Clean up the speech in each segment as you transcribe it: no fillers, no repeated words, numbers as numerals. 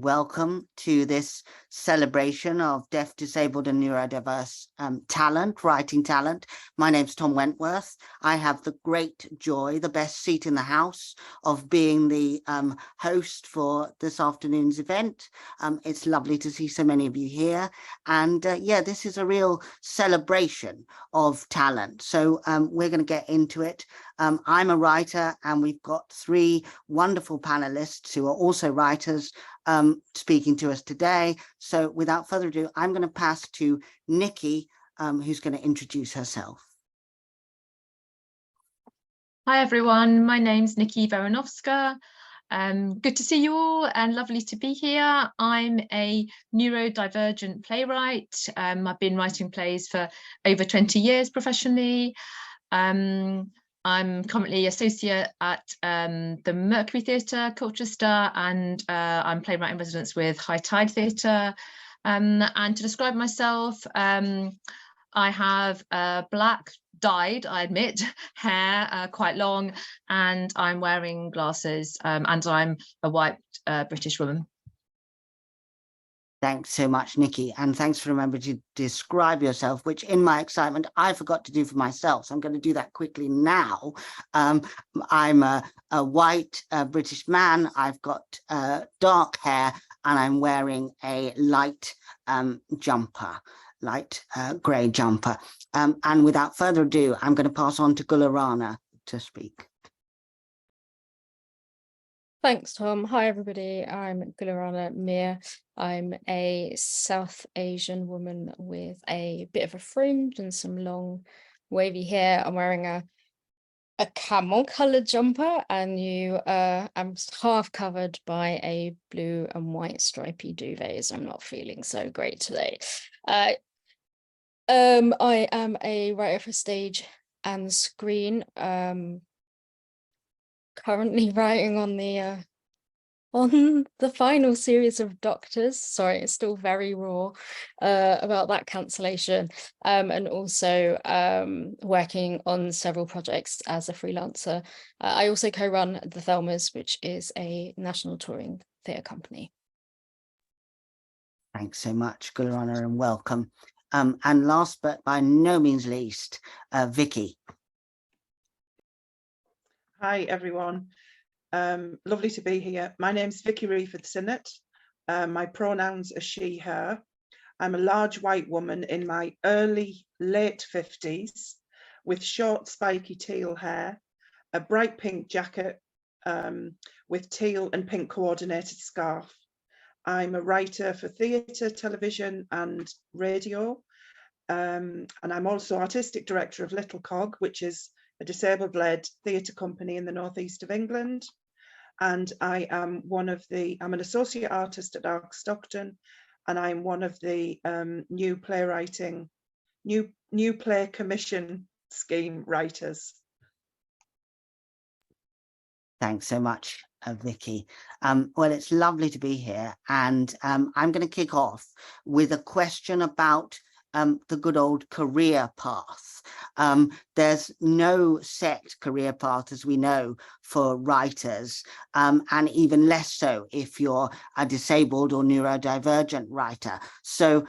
welcome to this celebration of deaf, disabled and neurodiverse talent, writing talent. My name's Tom Wentworth. I have the great joy, the best seat in the house, of being the host for this afternoon's event. It's lovely to see so many of you here. And yeah, this is a real celebration of talent. So we're going to get into it. I'm a writer, and we've got three wonderful panelists who are also writers speaking to us today. So without further ado, I'm going to pass to Nikki, who's going to introduce herself. Hi everyone, my name's Nicola Werenowksa. Good to see you all and lovely to be here. I'm a neurodivergent playwright. I've been writing plays for over 20 years professionally. I'm currently associate at the Mercury Theatre, Colchester, and I'm playwright in residence with High Tide Theatre. And to describe myself, I have black, dyed, I admit, hair, quite long, and I'm wearing glasses, and I'm a white British woman. Thanks so much, Nikki, and thanks for remembering to describe yourself, which in my excitement I forgot to do for myself, so I'm going to do that quickly now. I'm a white British man. I've got dark hair, and I'm wearing a light jumper, light grey jumper. And without further ado, I'm going to pass on to Guleraana to speak. Thanks, Tom. Hi, everybody. I'm Guleraana Mir. I'm a South Asian woman with a bit of a fringe and some long wavy hair. I'm wearing a camel coloured jumper, and I'm half covered by a blue and white stripy duvet, so I'm not feeling so great today. I am a writer for stage and screen. Currently writing on the final series of Doctors. Sorry, it's still very raw about that cancellation, and also working on several projects as a freelancer. I also co-run the Thelmas, which is a national touring theatre company. Thanks so much, Guleraana, and welcome. And last but by no means least, Vici. Hi everyone, lovely to be here. My name's Vici Wreford-Sinnott. My pronouns are she, her. I'm a large white woman in my late 50s with short spiky teal hair, a bright pink jacket with teal and pink coordinated scarf. I'm a writer for theatre, television and radio, and I'm also artistic director of Little Cog, which is a disabled-led theatre company in the northeast of England. And I am I'm an associate artist at Arc Stockton, and I'm one of the new play commission scheme writers. Thanks so much, Vici. Well, it's lovely to be here, and I'm going to kick off with a question about the good old career path. There's no set career path, as we know, for writers, and even less so if you're a disabled or neurodivergent writer. So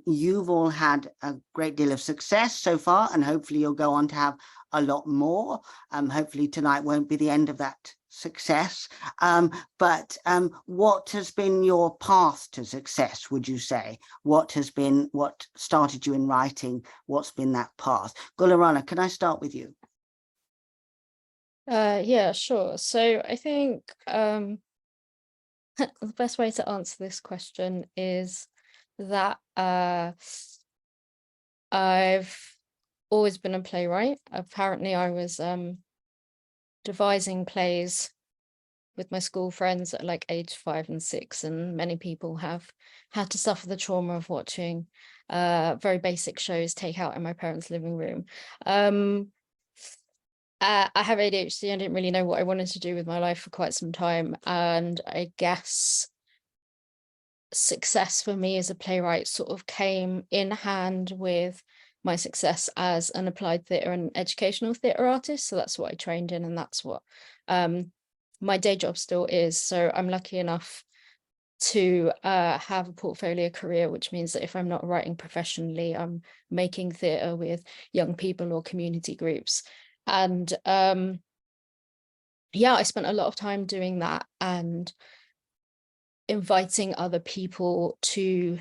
you've all had a great deal of success so far, and hopefully you'll go on to have a lot more. Hopefully tonight won't be the end of that success, but what has been your path to success, would you say? What started you in writing? What's been that path? Guleraana, can I start with you? Yeah, sure. So I think the best way to answer this question is that I've always been a playwright. Apparently I was devising plays with my school friends at like age 5 and 6, and many people have had to suffer the trauma of watching very basic shows take out in my parents' living room. I have ADHD. I didn't really know what I wanted to do with my life for quite some time, and I guess success for me as a playwright sort of came in hand with my success as an applied theatre and educational theatre artist. So that's what I trained in, and that's what my day job still is. So I'm lucky enough to have a portfolio career, which means that if I'm not writing professionally, I'm making theatre with young people or community groups. And yeah, I spent a lot of time doing that and inviting other people to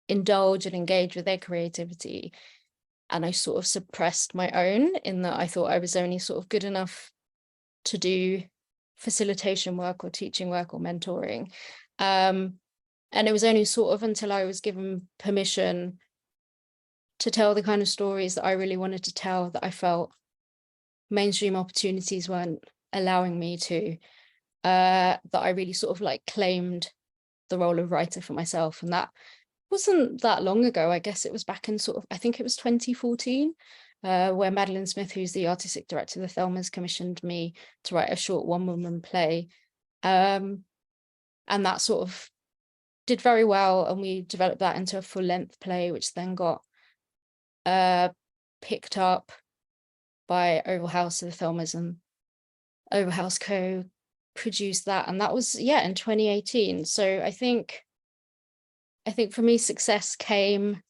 indulge and engage with their creativity. And I sort of suppressed my own, in that I thought I was only sort of good enough to do facilitation work or teaching work or mentoring. And it was only sort of until I was given permission to tell the kind of stories that I really wanted to tell that I felt mainstream opportunities weren't allowing me to, that I really sort of like claimed the role of writer for myself. And that wasn't that long ago. I guess it was back in sort of, I think it was 2014, where Madeline Smith, who's the artistic director of the Thelmas, commissioned me to write a short one-woman play. And that sort of did very well, and we developed that into a full-length play, which then got picked up by Oval House of the Thelmas, and Oval House co-produced that, and that was, yeah, in 2018. So I think for me, success came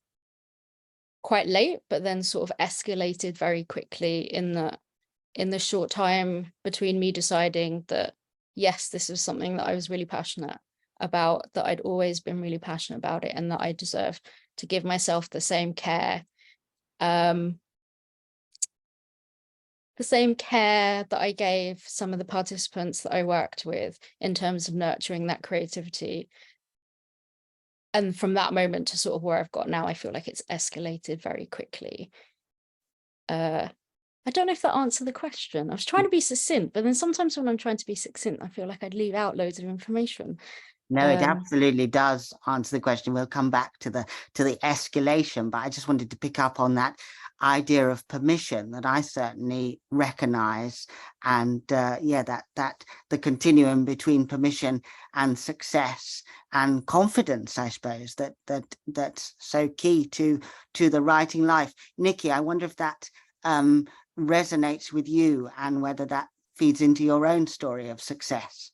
quite late, but then sort of escalated very quickly in the short time between me deciding that, yes, this was something that I was really passionate about, that I'd always been really passionate about it, and that I deserve to give myself the same care, that I gave some of the participants that I worked with in terms of nurturing that creativity. And from that moment to sort of where I've got now, I feel like it's escalated very quickly. I don't know if that answered the question. I was trying to be succinct, but then sometimes when I'm trying to be succinct, I feel like I'd leave out loads of information. No, it absolutely does answer the question. We'll come back to the escalation, but I just wanted to pick up on that idea of permission that I certainly recognize, and yeah, that the continuum between permission and success and confidence, I suppose, that's so key to the writing life. Nikki, I wonder if that resonates with you, and whether that feeds into your own story of success.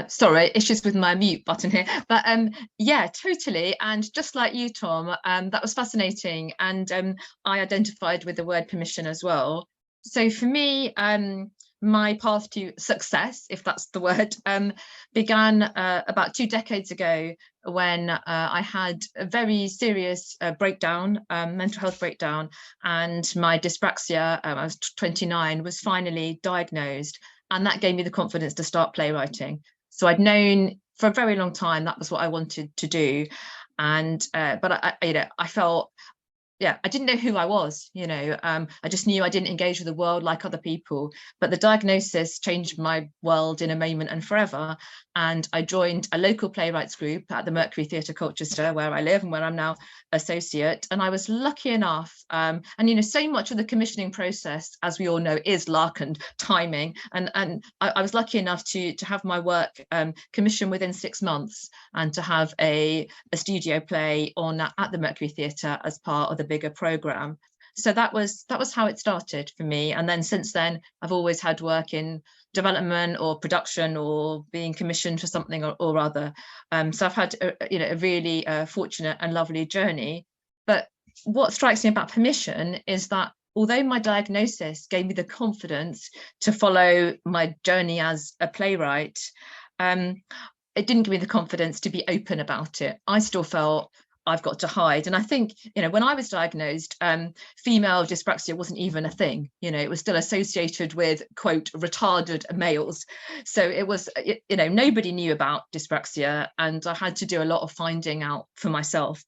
Sorry, issues with my mute button here, but yeah, totally. And just like you, Tom, that was fascinating, and I identified with the word permission as well. So for me, my path to success, if that's the word, began about 2 decades ago, when I had a very serious breakdown, mental health breakdown, and my dyspraxia, I was 29, was finally diagnosed. And that gave me the confidence to start playwriting. So I'd known for a very long time that was what I wanted to do. And but I felt, yeah, I didn't know who I was, I just knew I didn't engage with the world like other people. But the diagnosis changed my world in a moment and forever. And I joined a local playwrights group at the Mercury Theatre Colchester, where I live and where I'm now associate. And I was lucky enough, and so much of the commissioning process, as we all know, is luck and timing. And I was lucky enough to have my work commissioned within 6 months, and to have a studio play on at the Mercury Theatre as part of the bigger program. So that was how it started for me. And then since then, I've always had work in development or production, or being commissioned for something or other. So I've had a really fortunate and lovely journey. But what strikes me about permission is that although my diagnosis gave me the confidence to follow my journey as a playwright, it didn't give me the confidence to be open about it. I still felt I've got to hide. And I think, when I was diagnosed, female dyspraxia wasn't even a thing. It was still associated with, quote, retarded males. So it was, nobody knew about dyspraxia, and I had to do a lot of finding out for myself.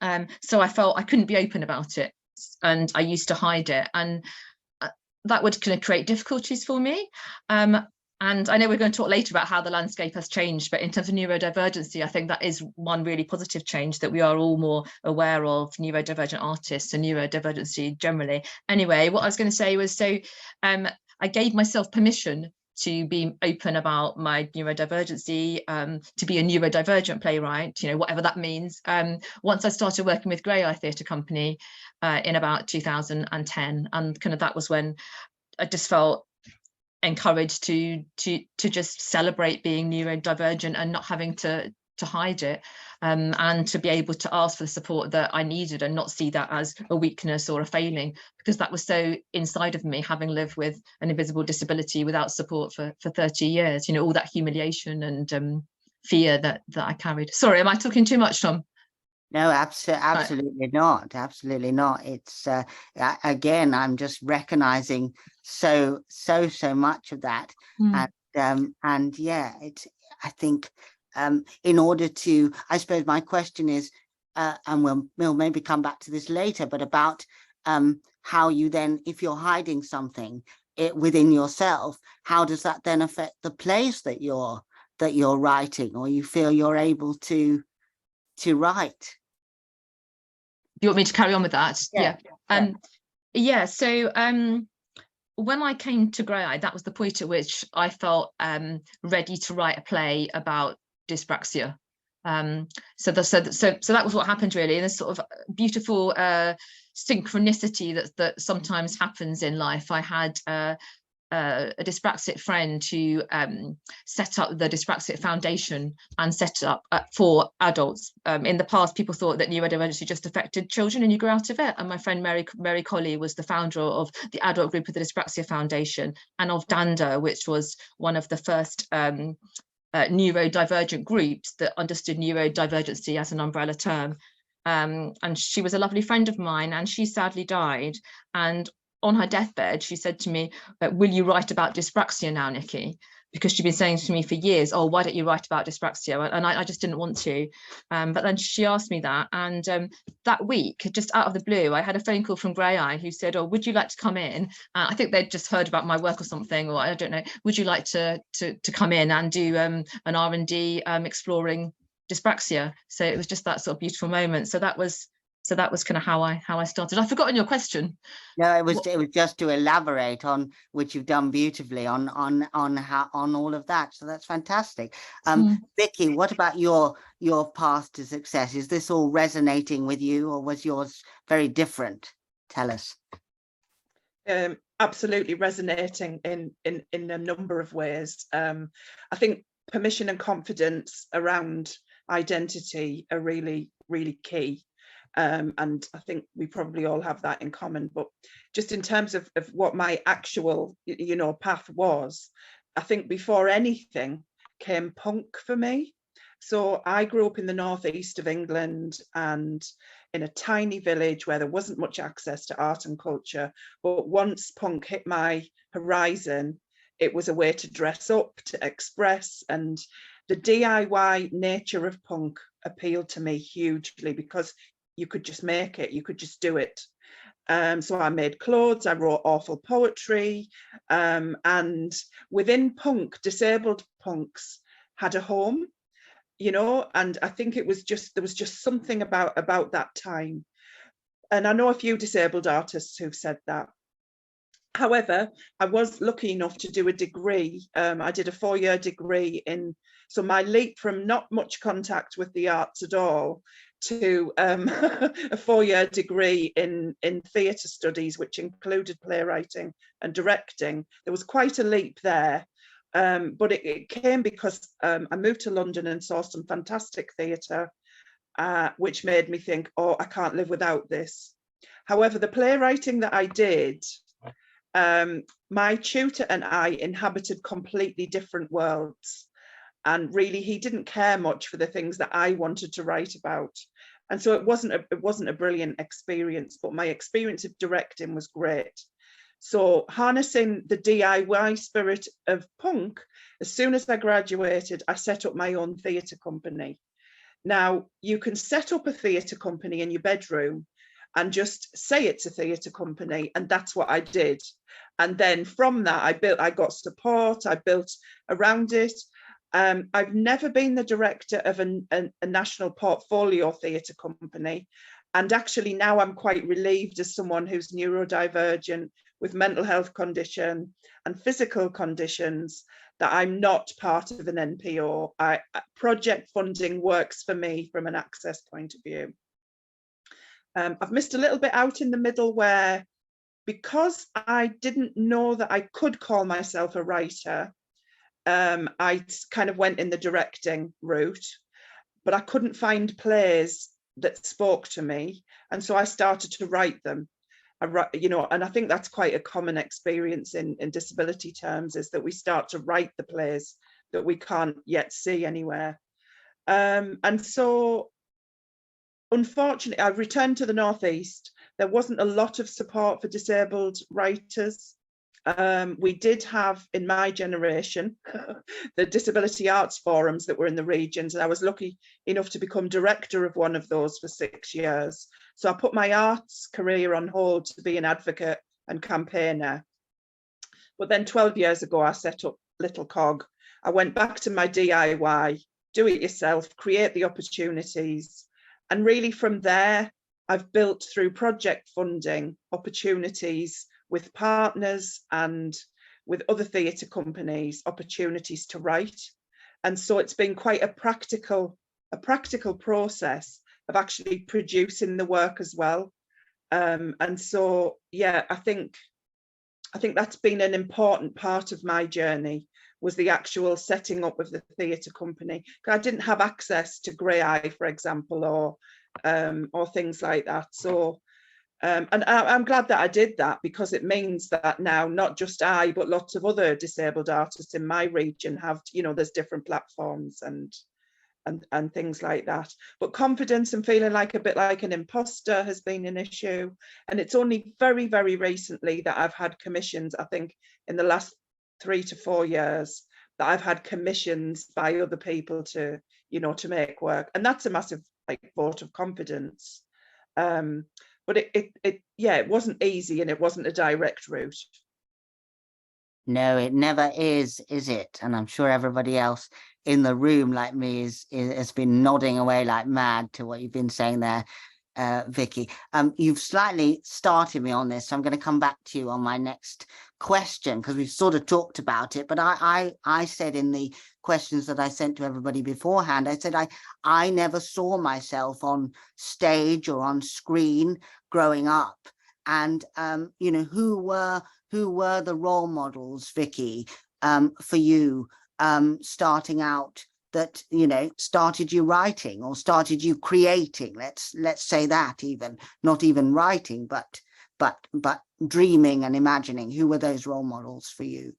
So I felt I couldn't be open about it, and I used to hide it, and that would kind of create difficulties for me. And I know we're going to talk later about how the landscape has changed, but in terms of neurodivergency, I think that is one really positive change, that we are all more aware of neurodivergent artists and neurodivergency generally. Anyway, what I was going to say was, so I gave myself permission to be open about my neurodivergency, to be a neurodivergent playwright, whatever that means. Once I started working with Grey Eye Theatre Company in about 2010, and kind of that was when I just felt encouraged to just celebrate being neurodivergent and not having to hide it, and to be able to ask for the support that I needed and not see that as a weakness or a failing, because that was so inside of me, having lived with an invisible disability without support for 30 years, you know, all that humiliation and fear that I carried. Sorry, am I talking too much, Tom? No, absolutely not. Absolutely not. It's again, I'm just recognizing so much of that. And yeah, it's, I think, in order to, I suppose my question is, and we'll maybe come back to this later, but about how you then, if you're hiding something within yourself, how does that then affect the plays that you're writing, or you feel you're able to write? Do you want me to carry on with that? Yeah. So when I came to Grey, that was the point at which I felt ready to write a play about dyspraxia. So that was what happened, really, and this sort of beautiful synchronicity that sometimes happens in life. I had a dyspraxic friend who set up the Dyspraxic Foundation and set it up for adults. In the past, people thought that neurodiversity just affected children and you grew out of it. And my friend Mary Colley was the founder of the adult group of the Dyspraxia Foundation, and of DANDA, which was one of the first neurodivergent groups that understood neurodivergency as an umbrella term. And she was a lovely friend of mine, and she sadly died. And on her deathbed, she said to me, will you write about dyspraxia now, Nikki? Because she'd been saying to me for years, oh, why don't you write about dyspraxia? And I just didn't want to. But then she asked me that. And that week, just out of the blue, I had a phone call from Grey Eye who said, oh, would you like to come in? I think they'd just heard about my work or something, or I don't know. Would you like to come in and do an R&D exploring dyspraxia? So it was just that sort of beautiful moment. So that was kind of how I started. I've forgotten your question. No, it was just to elaborate on, which you've done beautifully, on all of that. So that's fantastic. Vici, what about your path to success? Is this all resonating with you, or was yours very different? Tell us. Absolutely resonating in a number of ways. I think permission and confidence around identity are really, really key. And I think we probably all have that in common. But just in terms of what my actual, path was, I think before anything came punk for me. So I grew up in the northeast of England, and in a tiny village where there wasn't much access to art and culture. But once punk hit my horizon, it was a way to dress up, to express, and the DIY nature of punk appealed to me hugely, because you could just make it, you could just do it. So I made clothes, I wrote awful poetry, and within punk, disabled punks had a home, and I think there was just something about that time. And I know a few disabled artists who've said that. However, I was lucky enough to do a degree. I did a 4-year degree so my leap from not much contact with the arts at all to a 4-year degree in theatre studies, which included playwriting and directing. There was quite a leap there, but it came because I moved to London and saw some fantastic theatre, which made me think, oh, I can't live without this. However, the playwriting that I did, my tutor and I inhabited completely different worlds. And really, he didn't care much for the things that I wanted to write about. And so it wasn't a brilliant experience, but my experience of directing was great. So harnessing the DIY spirit of punk, as soon as I graduated, I set up my own theatre company. Now, you can set up a theatre company in your bedroom and just say it's a theatre company, and that's what I did. And then from that, I got support, I built around it. I've never been the director of a national portfolio theatre company. And actually now I'm quite relieved, as someone who's neurodivergent with mental health condition and physical conditions, that I'm not part of an NPO. Project funding works for me from an access point of view. I've missed a little bit out in the middle where because I didn't know that I could call myself a writer, I kind of went in the directing route, but I couldn't find plays that spoke to me. And so I started to write them. And I think that's quite a common experience in disability terms, is that we start to write the plays that we can't yet see anywhere. And so, unfortunately, I returned to the Northeast. There wasn't a lot of support for disabled writers. We did have, in my generation, the disability arts forums that were in the regions, and I was lucky enough to become director of one of those for 6 years. So I put my arts career on hold to be an advocate and campaigner. But then 12 years ago, I set up Little Cog. I went back to my DIY, do it yourself, create the opportunities. And really from there, I've built, through project funding, opportunities with partners and with other theatre companies, opportunities to write. And so it's been quite a practical process of actually producing the work as well. And so, yeah, I think that's been an important part of my journey, was the actual setting up of the theatre company. I didn't have access to Grey Eye, for example, or things like that. So, and I'm glad that I did that, because it means that now not just I, but lots of other disabled artists in my region have, there's different platforms and things like that. But confidence and feeling like a bit like an imposter has been an issue. And it's only very, very recently that I've had commissions, I think in the last 3 to 4 years, that I've had commissions by other people to, to make work. And that's a massive vote of confidence. But it wasn't easy, and it wasn't a direct route. No, it never is it? And I'm sure everybody else in the room, like me, has been nodding away like mad to what you've been saying there, Vicky. You've slightly started me on this, so I'm going to come back to you on my next question, because we've sort of talked about it. But I said in the questions that I sent to everybody beforehand, I said I never saw myself on stage or on screen growing up. And who were the role models, Vicky, for you starting out, that started you writing or started you creating? Let's say that, even not even writing, but dreaming and imagining. Who were those role models for you?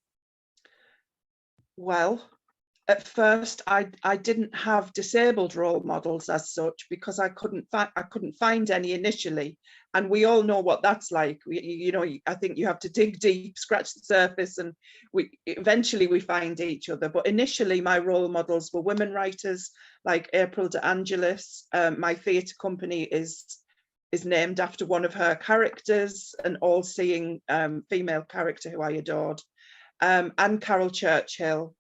Well, at first I didn't have disabled role models as such, because I couldn't find any initially, and we all know what that's like. I think you have to dig deep, scratch the surface, and eventually we find each other. But initially my role models were women writers like April De Angelis. My theatre company is named after one of her characters, an all-seeing female character who I adored, and Carol Churchill.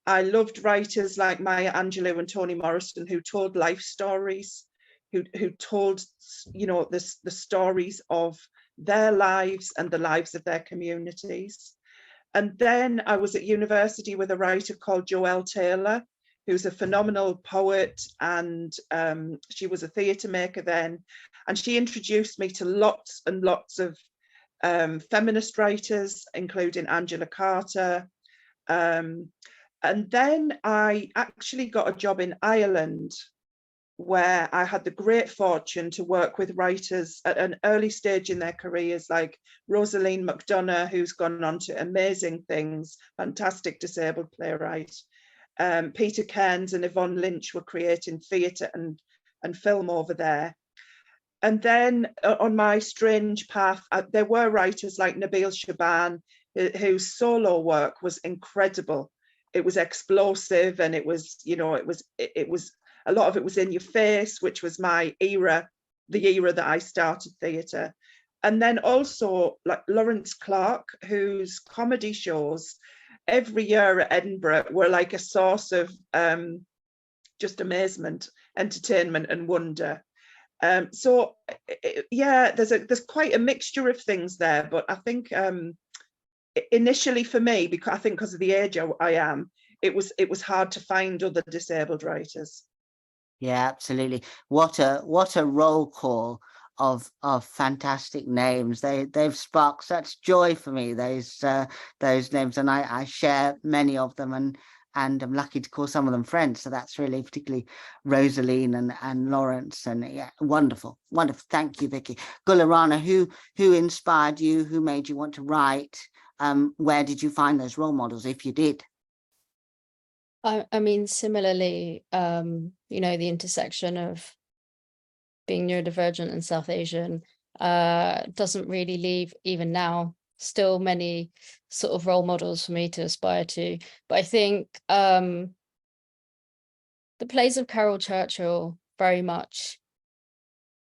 I loved writers like Maya Angelou and Toni Morrison, who told life stories, who told, the stories of their lives and the lives of their communities. And then I was at university with a writer called Joelle Taylor, who's a phenomenal poet, and she was a theatre maker then. And she introduced me to lots and lots of feminist writers, including Angela Carter. And then I actually got a job in Ireland, where I had the great fortune to work with writers at an early stage in their careers, like Rosaline McDonough, who's gone on to amazing things, fantastic disabled playwright. Peter Cairns and Yvonne Lynch were creating theatre and film over there. And then on my strange path, there were writers like Nabil Shaban, whose solo work was incredible. It was explosive, and it was a lot of it was in your face, which was my era, the era that I started theatre. And then also like Lawrence Clark, whose comedy shows every year at Edinburgh were like a source of just amazement, entertainment and wonder. So yeah, there's quite a mixture of things there, but I think initially for me, because of the age I am, it was hard to find other disabled writers. Yeah, absolutely. What a roll call fantastic names. They've sparked such joy for me, those names, and I share many of them, and I'm lucky to call some of them friends. So that's really, particularly Rosaline and Lawrence, and yeah, wonderful. Thank you, Vicky. Guleraana, who inspired you? Who made you want to write? Where did you find those role models, if you did? I mean, similarly, you know, the intersection of being neurodivergent and South Asian doesn't really leave, even now, still many sort of role models for me to aspire to. But I think the plays of Carol Churchill very much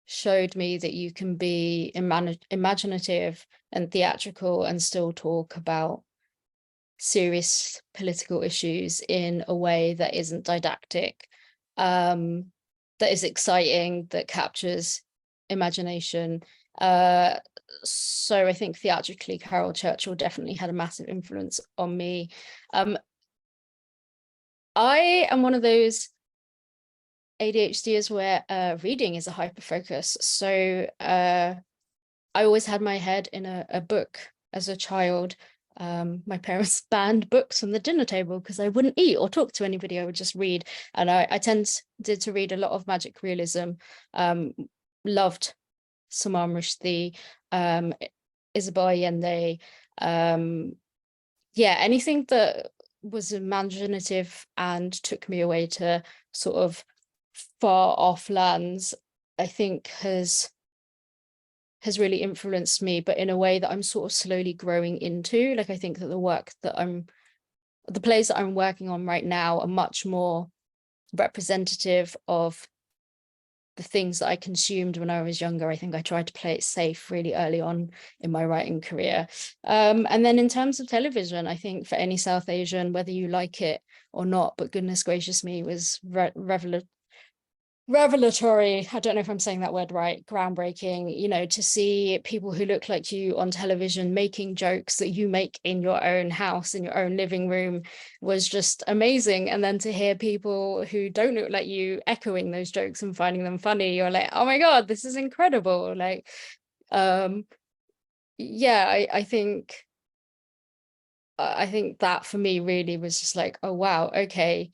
showed me that you can be imaginative and theatrical and still talk about serious political issues in a way that isn't didactic, that is exciting, that captures imagination. So I think theatrically, Carol Churchill definitely had a massive influence on me. I am one of those ADHDers where reading is a hyper focus. So I always had my head in a book as a child. My parents banned books from the dinner table because I wouldn't eat or talk to anybody. I would just read, and I tended to read a lot of magic realism. Loved Salman Rushdie, Isabel Allende. Yeah, anything that was imaginative and took me away to sort of far off lands, I think has really influenced me, but in a way that I'm sort of slowly growing into. Like, I think that the plays that I'm working on right now are much more representative of the things that I consumed when I was younger. I think I tried to play it safe really early on in my writing career. And then in terms of television, I think for any South Asian, whether you like it or not, but goodness gracious me, was revelatory. I don't know if I'm saying that word right. Groundbreaking, you know, to see people who look like you on television making jokes that you make in your own house, in your own living room, was just amazing. And then to hear people who don't look like you echoing those jokes and finding them funny, you're like, oh my God, this is incredible. Like, yeah, I think that for me really was just like, oh wow, okay.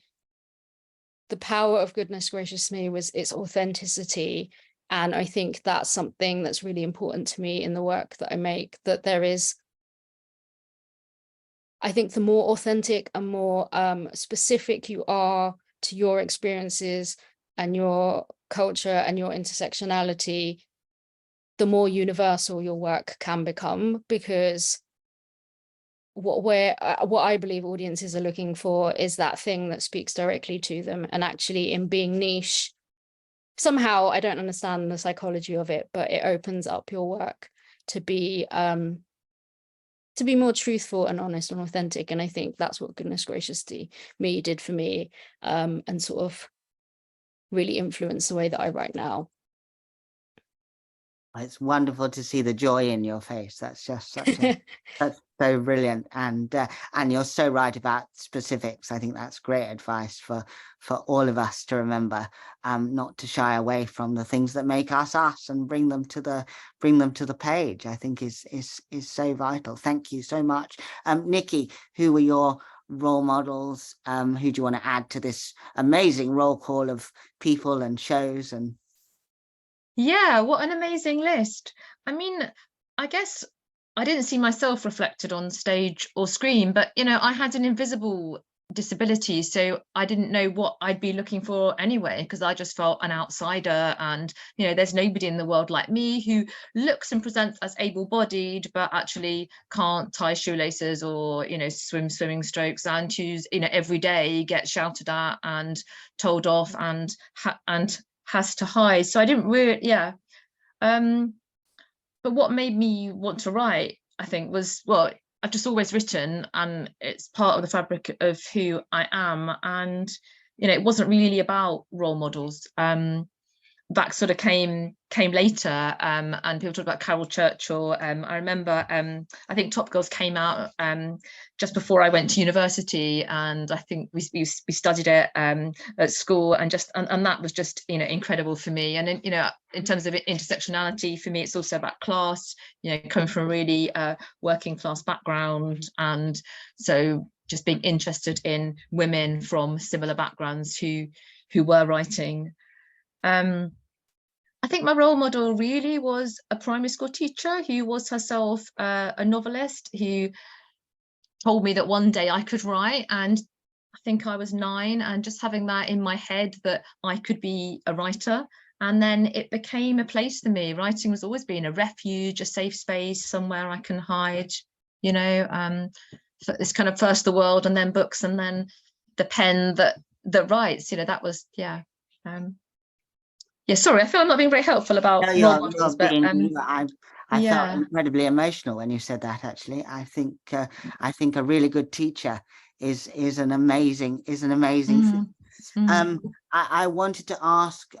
The power of goodness gracious me was its authenticity. And I think that's something that's really important to me in the work that I make, that there is, I think the more authentic and more specific you are to your experiences and your culture and your intersectionality, the more universal your work can become, because what I believe audiences are looking for is that thing that speaks directly to them. And actually, in being niche, somehow, I don't understand the psychology of it, but it opens up your work to be more truthful and honest and authentic. And I think that's what goodness gracious me did for me, and sort of really influenced the way that I write now. It's wonderful to see the joy in your face. That's just such a that's so brilliant, and you're so right about specifics. I think that's great advice for all of us to remember, not to shy away from the things that make us us and bring them to the page. I think is so vital. Thank you so much, Nikki. Who were your role models? Who do you want to add to this amazing roll call of people and shows? And yeah, what an amazing list. I mean, I guess I didn't see myself reflected on stage or screen, but, you know, I had an invisible disability, so I didn't know what I'd be looking for anyway, because I just felt an outsider, and, you know, there's nobody in the world like me who looks and presents as able-bodied but actually can't tie shoelaces or, you know, swim swimming strokes, and who's, you know, every day gets shouted at and told off and has to hide. So I didn't really, but what made me want to write, I think, was, well, I've just always written, and it's part of the fabric of who I am. And, you know, it wasn't really about role models. that sort of came later, and people talk about Carol Churchill. I remember, I think Top Girls came out just before I went to university, and I think we studied it at school, and that was just, you know, incredible for me. And in, you know, in terms of intersectionality, for me, it's also about class. You know, coming from a really working class background, and so just being interested in women from similar backgrounds who were writing. I think my role model really was a primary school teacher who was herself a novelist, who told me that one day I could write, and I think I was 9, and just having that in my head that I could be a writer. And then it became a place for me. Writing was always being a refuge, a safe space, somewhere I can hide, you know, it's kind of first the world and then books and then the pen that writes, you know, that was, yeah. Yeah, sorry, I feel I'm not being very helpful about No, role models, but I felt yeah. incredibly emotional when you said that. Actually, I think a really good teacher is an amazing thing. I wanted to ask,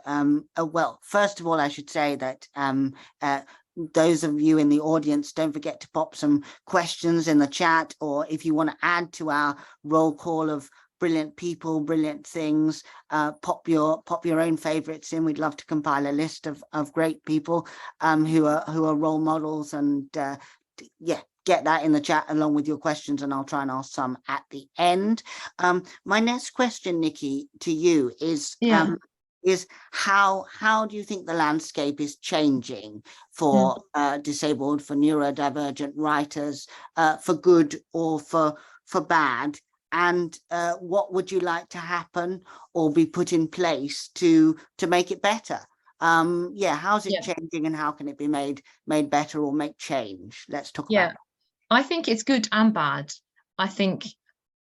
well, first of all, I should say that those of you in the audience, don't forget to pop some questions in the chat, or if you want to add to our roll call of brilliant people, brilliant things, pop your own favorites in. We'd love to compile a list of great people who are role models, and yeah, get that in the chat along with your questions, and I'll try and ask some at the end. My next question, Nikki, to you is how do you think the landscape is changing for disabled, for neurodivergent writers, for good or for bad? And what would you like to happen or be put in place to make it better? Yeah, how's it changing, and how can it be made better or make change? Let's talk about that. I think it's good and bad. I think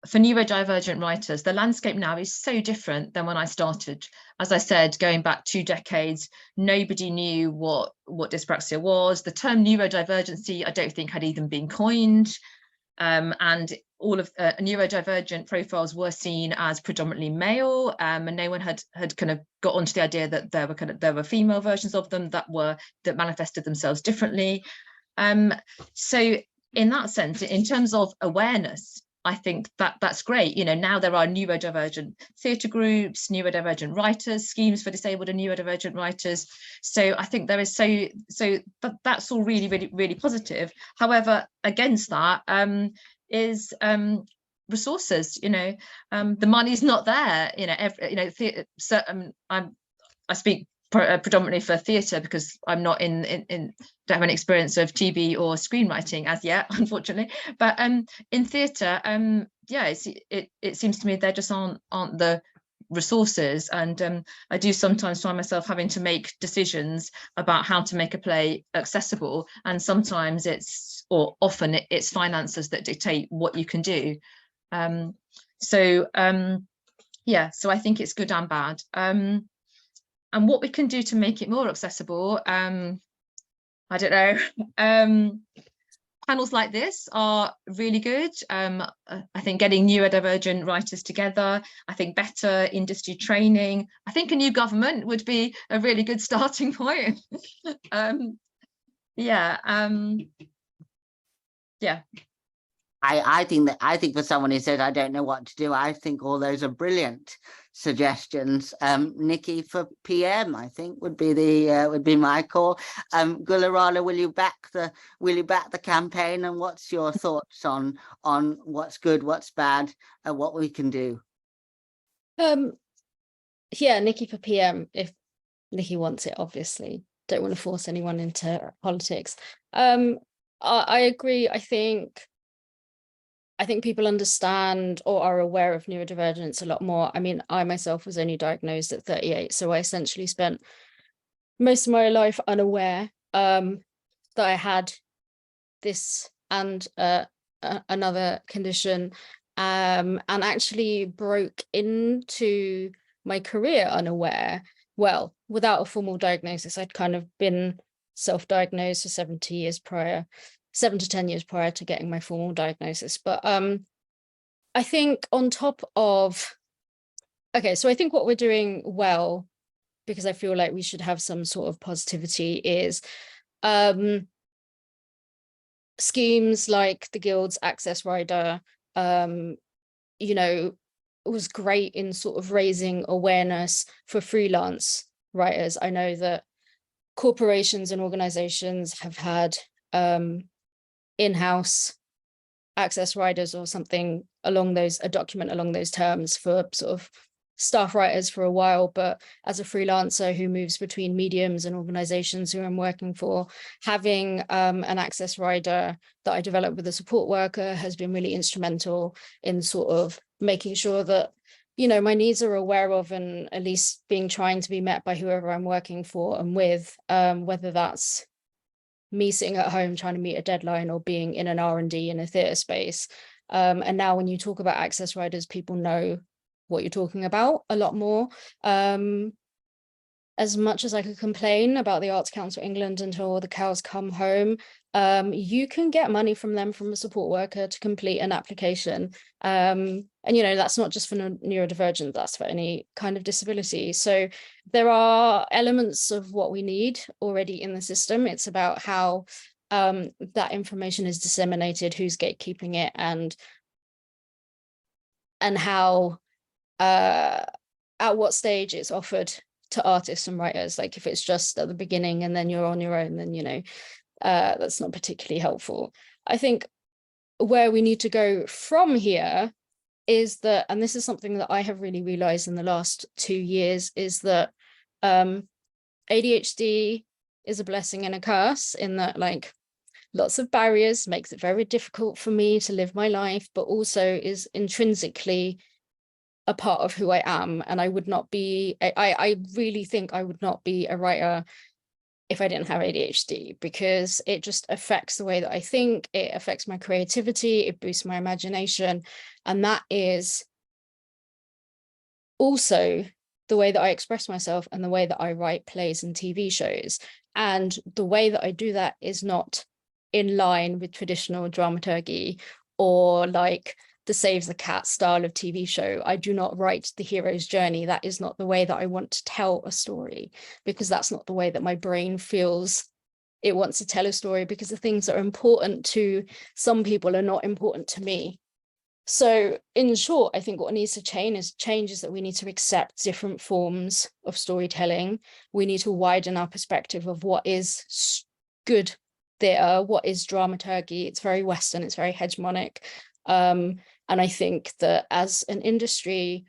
for neurodivergent writers, the landscape now is so different than when I started. As I said, going back 2 decades, nobody knew what dyspraxia was. The term neurodivergency, I don't think had even been coined. And all of neurodivergent profiles were seen as predominantly male, and no one had kind of got onto the idea that there were female versions of them that manifested themselves differently. So in that sense, in terms of awareness, I think that's great. You know, now there are neurodivergent theatre groups, neurodivergent writers, schemes for disabled and neurodivergent writers. So I think there is that's all really, really, really positive. However, against that is resources. You know, the money's not there. You know, I speak predominantly for theatre because I'm not don't have any experience of TV or screenwriting as yet, unfortunately. But in theatre, yeah, it seems to me there just aren't the resources, and I do sometimes find myself having to make decisions about how to make a play accessible, and sometimes often it's finances that dictate what you can do. Yeah, so I think it's good and bad. And what we can do to make it more accessible, I don't know. Panels like this are really good. I think getting neurodivergent writers together, I think better industry training. I think a new government would be a really good starting point. Yeah. I think for someone who says I don't know what to do, I think all those are brilliant suggestions. Nikki, for PM, I think would be my call. Guleraana, will you back the campaign, and what's your thoughts on what's good, what's bad, and what we can do? Yeah, Nikki for PM, if Nikki wants it, obviously. Don't want to force anyone into politics. I agree. I think people understand or are aware of neurodivergence a lot more. I mean, I myself was only diagnosed at 38, so I essentially spent most of my life unaware that I had this and another condition, and actually broke into my career unaware. Well, without a formal diagnosis. I'd kind of been self-diagnosed for 7 to 10 years prior to getting my formal diagnosis. But I think on top of, okay, so I think what we're doing well because I feel like we should have some sort of positivity, is schemes like the Guild's Access Rider, you know, was great in sort of raising awareness for freelance writers. I know that corporations and organizations have had in-house access riders or something along those, a document along those terms for sort of staff writers for a while, but as a freelancer who moves between mediums and organizations who I'm working for, having an access rider that I developed with a support worker has been really instrumental in sort of making sure that, you know, my needs are aware of and at least trying to be met by whoever I'm working for and with, whether that's me sitting at home trying to meet a deadline or being in an R&D in a theatre space. And now when you talk about access riders, people know what you're talking about a lot more. As much as I could complain about the Arts Council England until the cows come home, you can get money from them from a support worker to complete an application. And, you know, that's not just for neurodivergent, that's for any kind of disability. So there are elements of what we need already in the system. It's about how that information is disseminated, who's gatekeeping it, and how at what stage it's offered to artists and writers. Like if it's just at the beginning and then you're on your own, then, you know, that's not particularly helpful. I think where we need to go from here is that, and this is something that I have really realized in the last 2 years, is that ADHD is a blessing and a curse, in that like lots of barriers makes it very difficult for me to live my life, but also is intrinsically a part of who I am. And I would not be, I really think I would not be a writer if I didn't have ADHD, because it just affects the way that I think, it affects my creativity, it boosts my imagination. And that is also the way that I express myself and the way that I write plays and TV shows. And the way that I do that is not in line with traditional dramaturgy or like the Save the Cat style of TV show. I do not write the hero's journey. That is not the way that I want to tell a story, because that's not the way that my brain feels it wants to tell a story, because the things that are important to some people are not important to me. So in short, I think what needs to change is that we need to accept different forms of storytelling. We need to widen our perspective of what is good theatre, what is dramaturgy. It's very Western, it's very hegemonic. And I think that as an industry,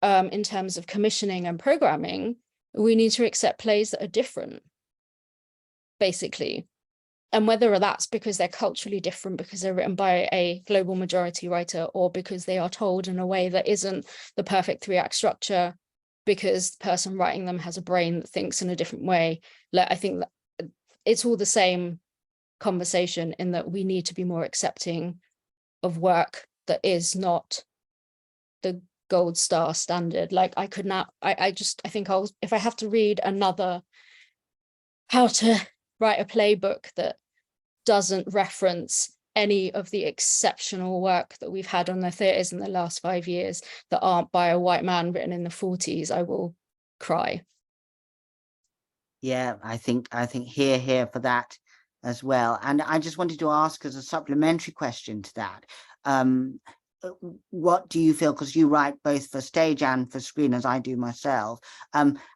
in terms of commissioning and programming, we need to accept plays that are different, basically. And whether that's because they're culturally different, because they're written by a global majority writer, or because they are told in a way that isn't the perfect 3-act structure, because the person writing them has a brain that thinks in a different way. Like, I think that it's all the same conversation, in that we need to be more accepting of work that is not the gold star standard. Like I could not, I think if I have to read another how to write a playbook that doesn't reference any of the exceptional work that we've had on the theatres in the last 5 years that aren't by a white man written in the 40s, I will cry. Yeah, I think here for that as well. And I just wanted to ask, as a supplementary question to that, what do you feel, because you write both for stage and for screen, as I do myself,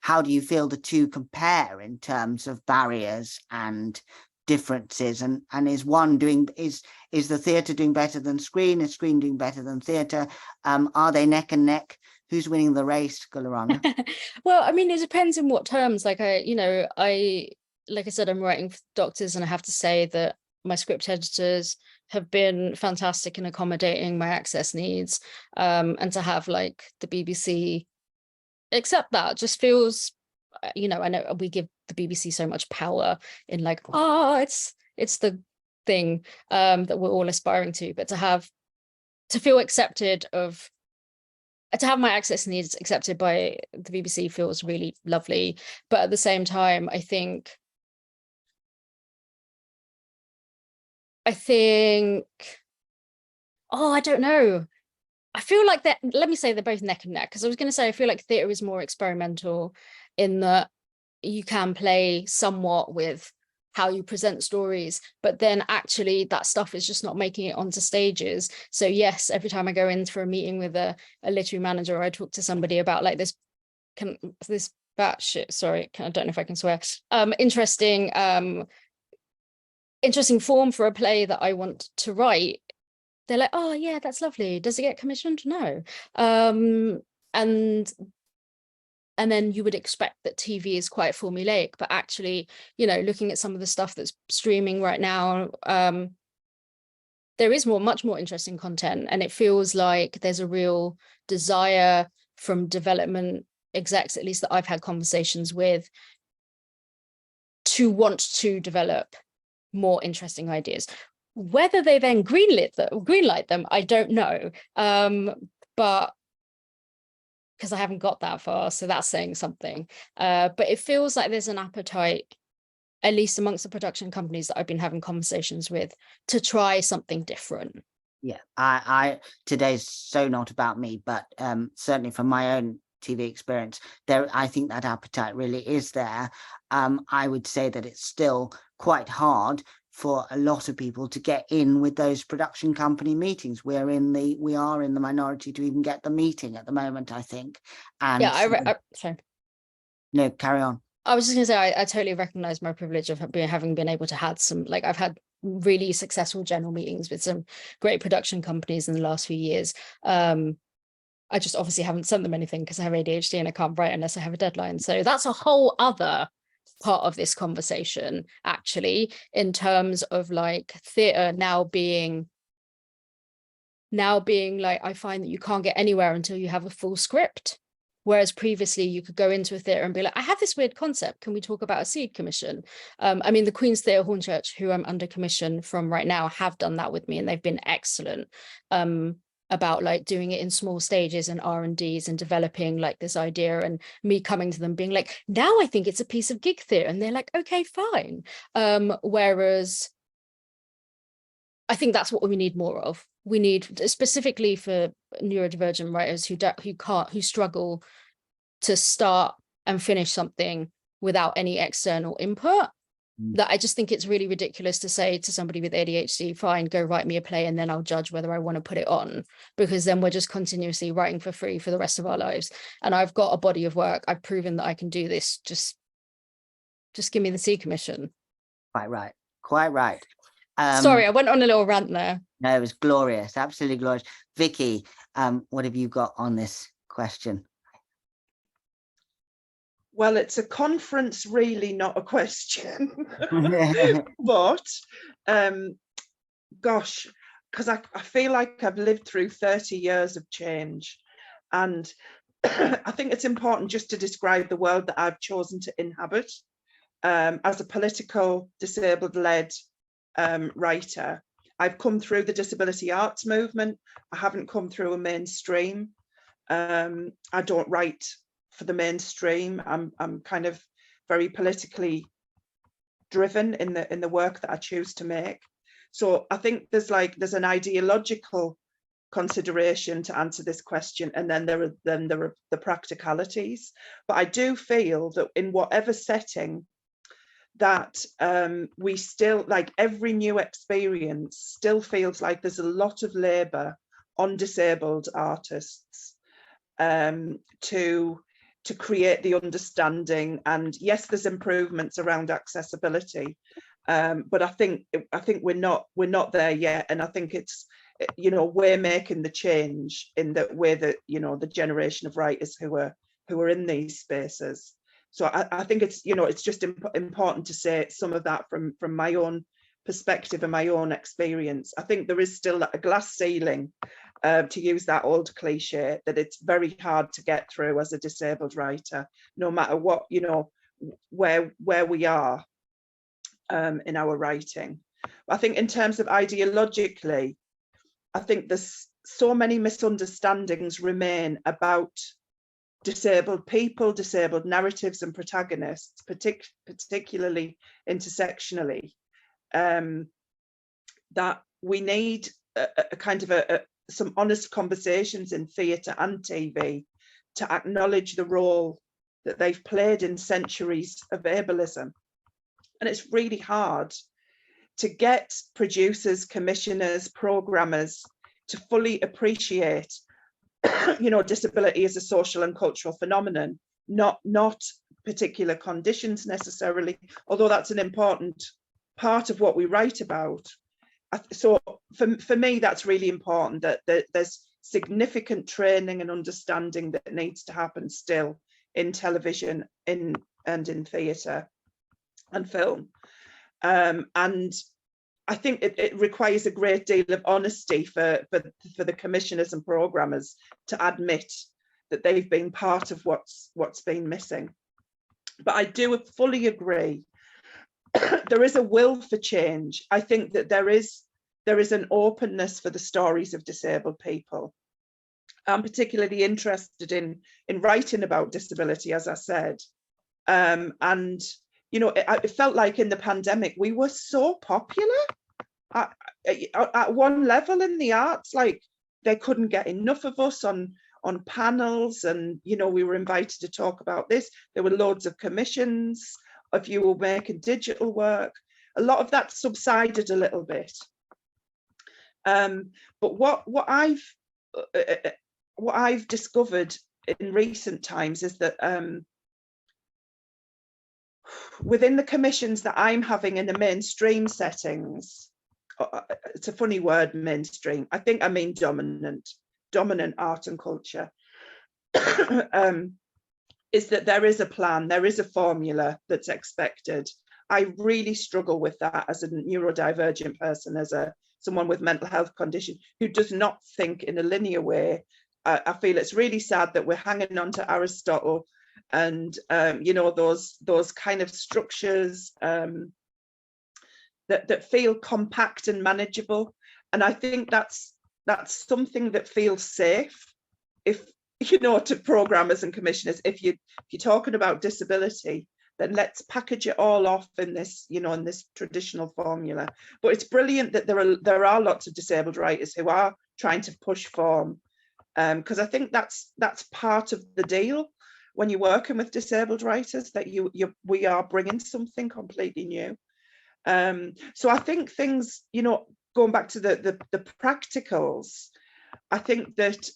how do you feel the two compare in terms of barriers and differences, and is the theatre doing better than screen? Is screen doing better than theatre? Are they neck and neck? Who's winning the race, Guleraana? Well, I mean, it depends in what terms. Like like I said, I'm writing for doctors, and I have to say that my script editors have been fantastic in accommodating my access needs, and to have like the BBC accept that just feels, you know, I know we give the BBC so much power in like, it's the thing that we're all aspiring to, but to feel accepted, to have my access needs accepted by the BBC feels really lovely. But at the same time, I think I don't know. I feel like that, let me say they're both neck and neck, because I was going to say I feel like theatre is more experimental in that you can play somewhat with how you present stories, but then actually that stuff is just not making it onto stages. So yes, every time I go in for a meeting with a literary manager, or I talk to somebody about like this batshit, sorry, I don't know if I can swear, interesting form for a play that I want to write, they're like, oh yeah, that's lovely. Does it get commissioned? No. And then you would expect that TV is quite formulaic, but actually, you know, looking at some of the stuff that's streaming right now, there is much more interesting content, and it feels like there's a real desire from development execs, at least that I've had conversations with, to want to develop more interesting ideas. Whether they then greenlight them, I don't know. But because I haven't got that far, so that's saying something. But it feels like there's an appetite, at least amongst the production companies that I've been having conversations with, to try something different. Yeah, I today's so not about me, but certainly from my own TV experience, I think that appetite really is there. I would say that it's still quite hard for a lot of people to get in with those production company meetings. We are in the minority to even get the meeting at the moment, I think. And yeah, sorry. No, carry on. I was just gonna say, I totally recognize my privilege of having been able to have some, like, I've had really successful general meetings with some great production companies in the last few years. I just obviously haven't sent them anything because I have ADHD and I can't write unless I have a deadline. So that's a whole other part of this conversation, actually, in terms of like theatre now being like, I find that you can't get anywhere until you have a full script. Whereas previously you could go into a theatre and be like, I have this weird concept. Can we talk about a seed commission? I mean, the Queen's Theatre Hornchurch, who I'm under commission from right now, have done that with me, and they've been excellent about like doing it in small stages and R&Ds and developing like this idea, and me coming to them being like, now I think it's a piece of gig theatre, and they're like, okay, fine. Whereas I think that's what we need more of. We need, specifically for neurodivergent writers who struggle to start and finish something without any external input, that I just think it's really ridiculous to say to somebody with ADHD, fine, go write me a play and then I'll judge whether I want to put it on, because then we're just continuously writing for free for the rest of our lives. And I've got a body of work. I've proven that I can do this. Just give me the C commission. Quite right. Quite right. Sorry, I went on a little rant there. No, it was glorious. Absolutely glorious. Vicky, what have you got on this question? Well, it's a conference, really, not a question. But gosh, because I feel like I've lived through 30 years of change, and I think it's important just to describe the world that I've chosen to inhabit as a political, disabled-led writer. I've come through the disability arts movement. I haven't come through a mainstream. I don't write for the mainstream. I'm kind of very politically driven in the work that I choose to make. So I think there's an ideological consideration to answer this question, and then there are the practicalities. But I do feel that in whatever setting, that we still, like, every new experience still feels like there's a lot of labour on disabled artists to create the understanding. And yes, there's improvements around accessibility, but I think we're not there yet. And I think it's, you know, we're making the change in that we're the generation of writers who are in these spaces. So I think it's, you know, it's just important to say some of that from my own perspective and my own experience. I think there is still a glass ceiling, to use that old cliche, that it's very hard to get through as a disabled writer, no matter what, you know, where we are in our writing. I think in terms of ideologically, I think there's so many misunderstandings remain about disabled people, disabled narratives and protagonists, particularly intersectionally, that we need a kind of some honest conversations in theatre and TV to acknowledge the role that they've played in centuries of ableism. And it's really hard to get producers, commissioners, programmers to fully appreciate, you know, disability as a social and cultural phenomenon, not particular conditions necessarily, although that's an important part of what we write about. So for me, that's really important, that there's significant training and understanding that needs to happen still in television and in theatre and film. And I think it requires a great deal of honesty for the commissioners and programmers to admit that they've been part of what's been missing. But I do fully agree. There is a will for change. I think that there is an openness for the stories of disabled people. I'm particularly interested in writing about disability, as I said. And, you know, it felt like in the pandemic, we were so popular at one level in the arts, like they couldn't get enough of us on panels, and, you know, we were invited to talk about this. There were loads of commissions. If you were making digital work, a lot of that subsided a little bit. But what I've discovered in recent times is that within the commissions that I'm having in the mainstream settings, it's a funny word, mainstream. I think I mean dominant art and culture. Is that there is a plan, there is a formula that's expected. I really struggle with that as a neurodivergent person, as someone with mental health condition who does not think in a linear way. I feel it's really sad that we're hanging on to Aristotle and you know, those kind of structures that feel compact and manageable. And I think that's something that feels safe, if, you know, to programmers and commissioners. If you're talking about disability, then let's package it all off in this, you know, in this traditional formula. But it's brilliant that there are lots of disabled writers who are trying to push form, because I think that's part of the deal when you're working with disabled writers, that we are bringing something completely new. So I think things, you know, going back to the practicals, I think that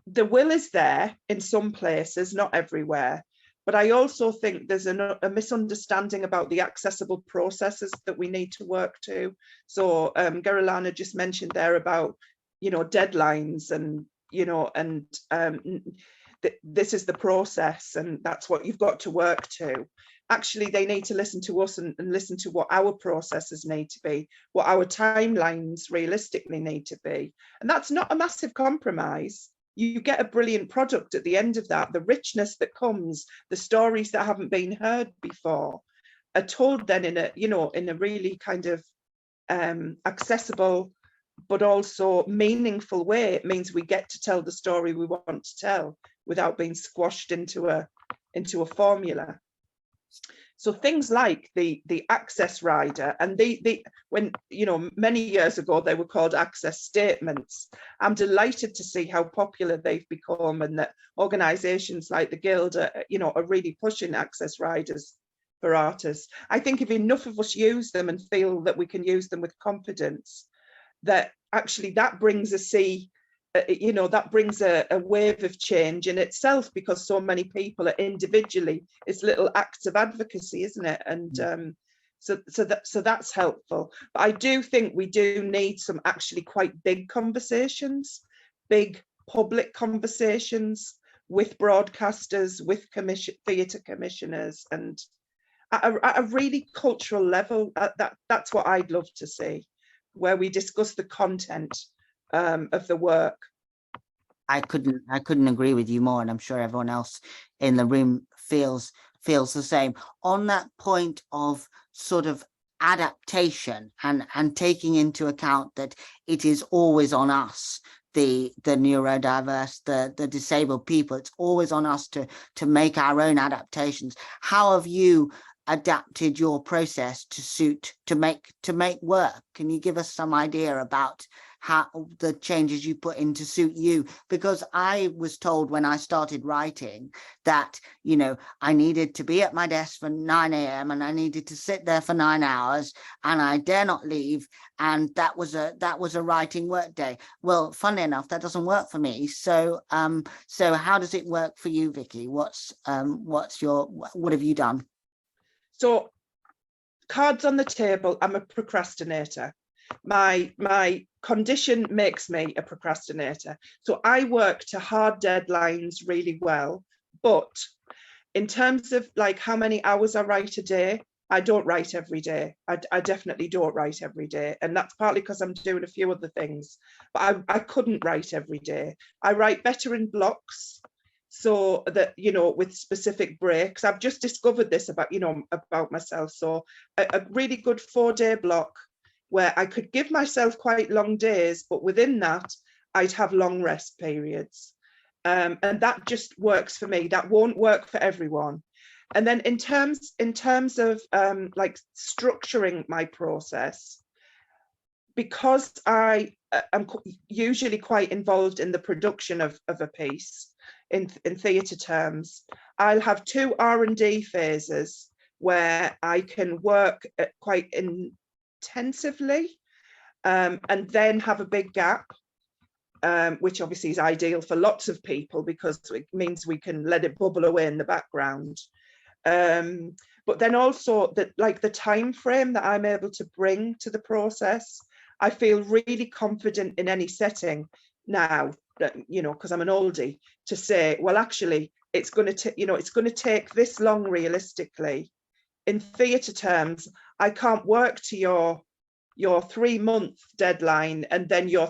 the will is there in some places, not everywhere. But I also think there's a misunderstanding about the accessible processes that we need to work to. So Guleraana just mentioned there about, you know, deadlines and, you know, and this is the process and that's what you've got to work to. Actually, they need to listen to us and listen to what our processes need to be, what our timelines realistically need to be. And that's not a massive compromise. You get a brilliant product at the end of that. The richness that comes, the stories that haven't been heard before are told then in a, you know, in a really kind of accessible but also meaningful way. It means we get to tell the story we want to tell without being squashed into a formula. So things like the access rider and when, you know, many years ago they were called access statements. I'm delighted to see how popular they've become, and that organisations like the Guild are, you know, are really pushing access riders for artists. I think if enough of us use them and feel that we can use them with confidence, that actually that brings you know, that brings a wave of change in itself, because so many people are individually, it's little acts of advocacy, isn't it? And so that's helpful. But I do think we do need some actually quite big conversations, big public conversations with broadcasters, with theatre commissioners, and at a really cultural level. That's what I'd love to see, where we discuss the content of the work. I couldn't agree with you more, and I'm sure everyone else in the room feels the same. On that point of sort of adaptation and taking into account that it is always on us, the neurodiverse, the disabled people, it's always on us to make our own adaptations. How have you adapted your process to make work? Can you give us some idea about how the changes you put in to suit you? Because I was told when I started writing that, you know, I needed to be at my desk for 9 a.m. and I needed to sit there for 9 hours and I dare not leave. And that was a writing work day. Well, funnily enough, that doesn't work for me. So so how does it work for you, Vicky? What have you done? So, cards on the table, I'm a procrastinator. My condition makes me a procrastinator. So I work to hard deadlines really well, but in terms of like how many hours I write a day, I don't write every day. I definitely don't write every day. And that's partly because I'm doing a few other things, but I couldn't write every day. I write better in blocks. So that, you know, with specific breaks. I've just discovered this about, you know, about myself. So a really good 4-day block where I could give myself quite long days, but within that, I'd have long rest periods. And that just works for me. That won't work for everyone. And then in terms of like structuring my process, because I am usually quite involved in the production of a piece, in theatre terms, I'll have 2 R&D phases where I can work quite intensively and then have a big gap, which obviously is ideal for lots of people because it means we can let it bubble away in the background. But then also that, like, the time frame that I'm able to bring to the process, I feel really confident in any setting now, you know, because I'm an oldie, to say, well, actually, it's going to, you know, it's going to take this long realistically. In theatre terms, I can't work to your 3-month deadline and then you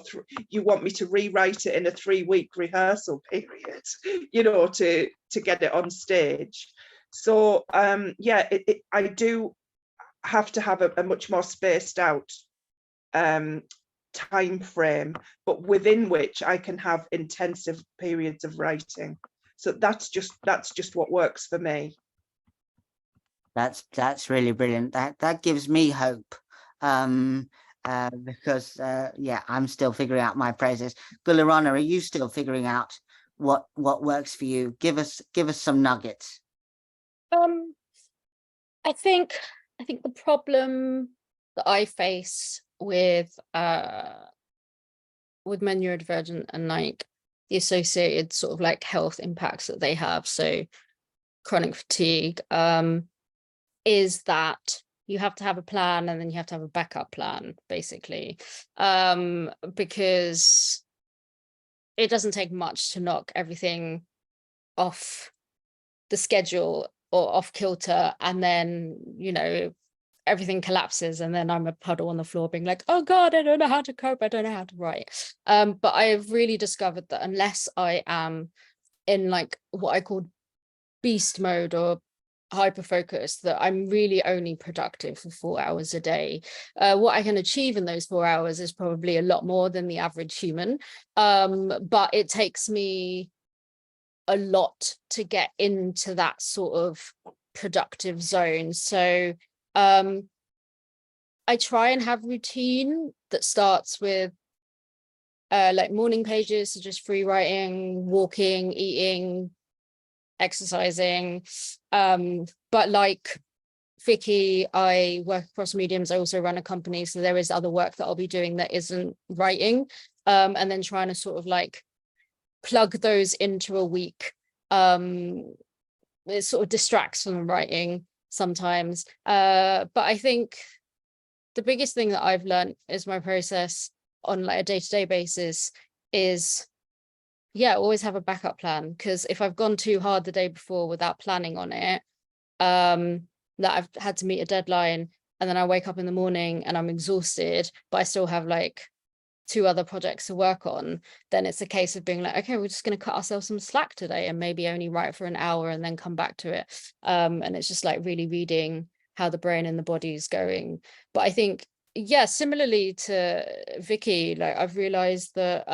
want me to rewrite it in a 3-week rehearsal period, you know, to get it on stage. So yeah, I do have to have a much more spaced out time frame, but within which I can have intensive periods of writing. So that's just what works for me. That's really brilliant. That gives me hope. Because yeah, I'm still figuring out my process. Guleraana, are you still figuring out what works for you? Give us some nuggets. I think the problem that I face with men neurodivergent and like the associated sort of like health impacts that they have, so chronic fatigue, is that you have to have a plan and then you have to have a backup plan, basically, because it doesn't take much to knock everything off the schedule or off kilter, and then, you know, everything collapses and then I'm a puddle on the floor being like, oh God, I don't know how to cope, I don't know how to write. But I've really discovered that unless I am in like what I call beast mode or hyper focus, that I'm really only productive for 4 hours a day. What I can achieve in those 4 hours is probably a lot more than the average human, but it takes me a lot to get into that sort of productive zone. So I try and have routine that starts with like morning pages, so just free writing, walking, eating, exercising, but like Vicky, I work across mediums. I also run a company, so there is other work that I'll be doing that isn't writing, and then trying to sort of like plug those into a week. It sort of distracts from writing sometimes, but I think the biggest thing that I've learned is my process on like a day-to-day basis is, yeah, always have a backup plan, because if I've gone too hard the day before without planning on it, that I've had to meet a deadline and then I wake up in the morning and I'm exhausted, but I still have like 2 other projects to work on, then it's a case of being like, okay, we're just going to cut ourselves some slack today and maybe only write for an hour and then come back to it. And it's just like really reading how the brain and the body is going. But I think, yeah, similarly to Vicky, like I've realized that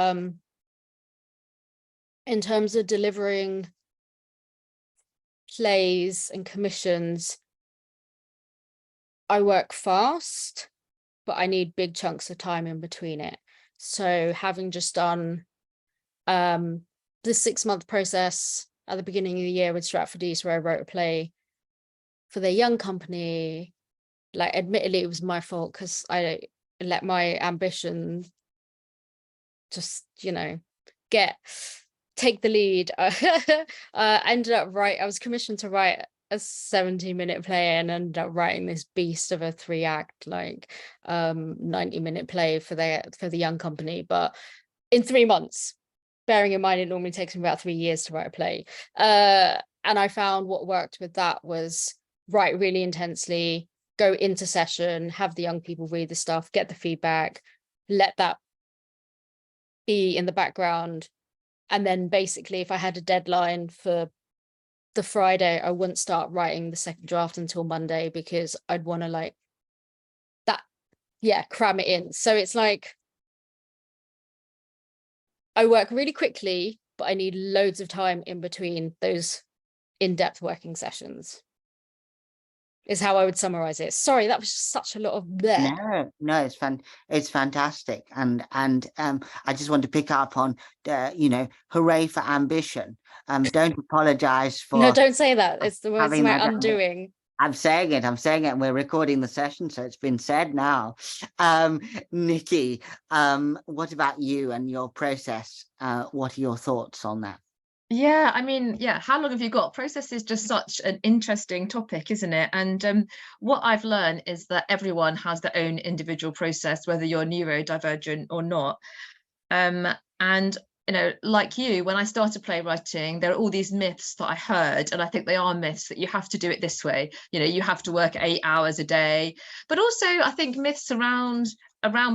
in terms of delivering plays and commissions, I work fast, but I need big chunks of time in between it. So having just done the 6-month process at the beginning of the year with Stratford East, where I wrote a play for their young company, like admittedly it was my fault because I let my ambition just, you know, take the lead. Ended up I was commissioned to write a 70-minute play and ended up writing this beast of a 3-act, like 90-minute play for the young company, but in 3 months, bearing in mind it normally takes me about 3 years to write a play. And I found what worked with that was write really intensely, go into session, have the young people read the stuff, get the feedback, let that be in the background. And then basically if I had a deadline for the Friday, I wouldn't start writing the second draft until Monday because I'd want to like that, yeah, cram it in. So it's like I work really quickly, but I need loads of time in between those in-depth working sessions, is how I would summarize it. Sorry, that was just such a lot of bleh. No, it's fantastic, and I just want to pick up on hooray for ambition. Don't apologize for No, don't say that. It's the words having my that. undoing. I'm saying it, and we're recording the session, so it's been said now. Nikki, what about you and your process? What are your thoughts on that? Yeah, I mean, yeah, how long have you got? Process is just such an interesting topic, isn't it? And what I've learned is that everyone has their own individual process, whether you're neurodivergent or not. And you know, like you, when I started playwriting, there are all these myths that I heard, and I think they are myths, that you have to do it this way. You know, you have to work 8 hours a day, but also I think myths around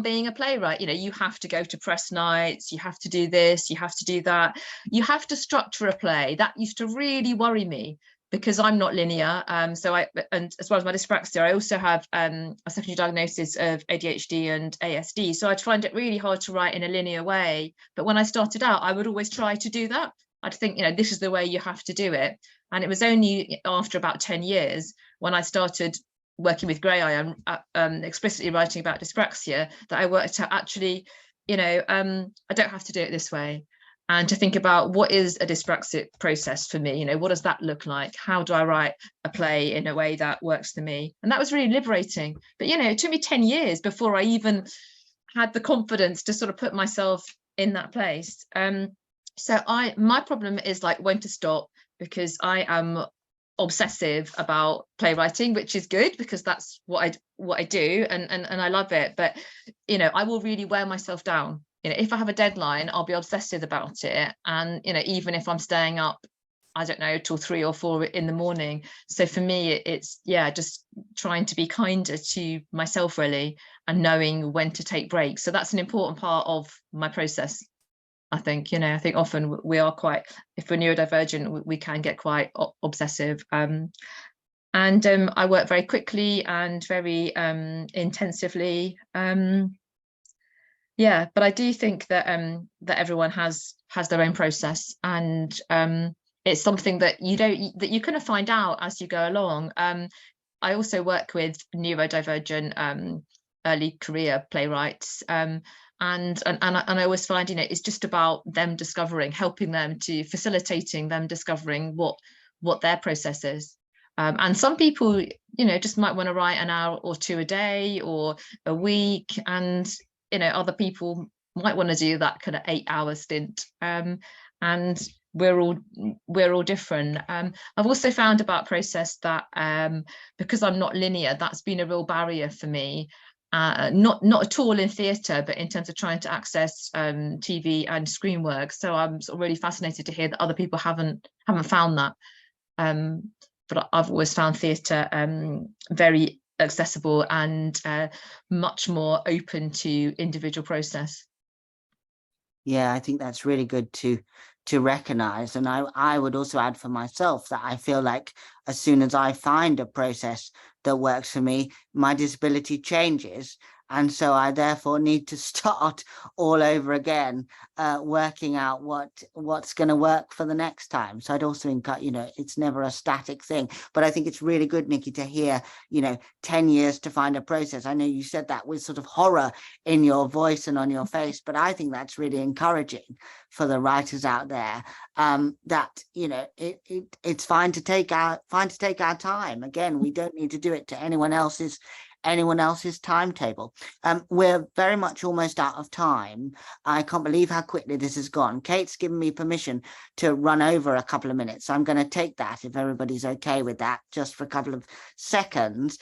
being a playwright. You know, you have to go to press nights, you have to do this, you have to do that, you have to structure a play. That used to really worry me because I'm not linear. So and as well as my dyspraxia, I also have a secondary diagnosis of ADHD and ASD. So I'd find it really hard to write in a linear way. But when I started out, I would always try to do that. I'd think, you know, this is the way you have to do it. And it was only after about 10 years when I started working with Grey Eye and explicitly writing about dyspraxia that I worked out actually, you know, I don't have to do it this way. And to think about what is a dyspraxic process for me, you know, what does that look like? How do I write a play in a way that works for me? And that was really liberating. But, you know, it took me 10 years before I even had the confidence to sort of put myself in that place. So my problem is like when to stop, because I am obsessive about playwriting, which is good because that's what I do and I love it. But, you know, I will really wear myself down. You know, if I have a deadline, I'll be obsessive about it. And, you know, even if I'm staying up, I don't know, till 3 or 4 in the morning. So for me, it's, yeah, just trying to be kinder to myself, really, and knowing when to take breaks. So that's an important part of my process, I think. You know, I think often we are quite, if we're neurodivergent, we can get quite obsessive. And I work very quickly and very intensively. Yeah, but I do think that that everyone has their own process, and it's something that you kind of find out as you go along. I also work with neurodivergent early career playwrights, and I always find, you know, it's just about them discovering, helping them, to facilitating them discovering what their process is. And some people, you know, just might want to write an hour or 2 a day or a week, and you know, other people might want to do that kind of 8-hour stint, and we're all different. I've also found about process that because I'm not linear, that's been a real barrier for me. Not at all in theatre, but in terms of trying to access TV and screen work. So I'm sort of really fascinated to hear that other people haven't found that. But I've always found theatre very accessible and much more open to individual process. Yeah, I think that's really good to recognize. And I would also add for myself that I feel like as soon as I find a process that works for me, my disability changes. And so I therefore need to start all over again, working out what's going to work for the next time. So I'd also encourage, it's never a static thing, but I think it's really good, Nikki, to hear, 10 years to find a process. I know you said that with sort of horror in your voice and on your face, but I think that's really encouraging for the writers out there, that, it's fine to take our time. Again, we don't need to do it to anyone else's timetable. We're very much almost out of time. I can't believe how quickly this has gone. Kate's given me permission to run over a couple of minutes. So I'm going to take that, if everybody's okay with that, just for a couple of seconds.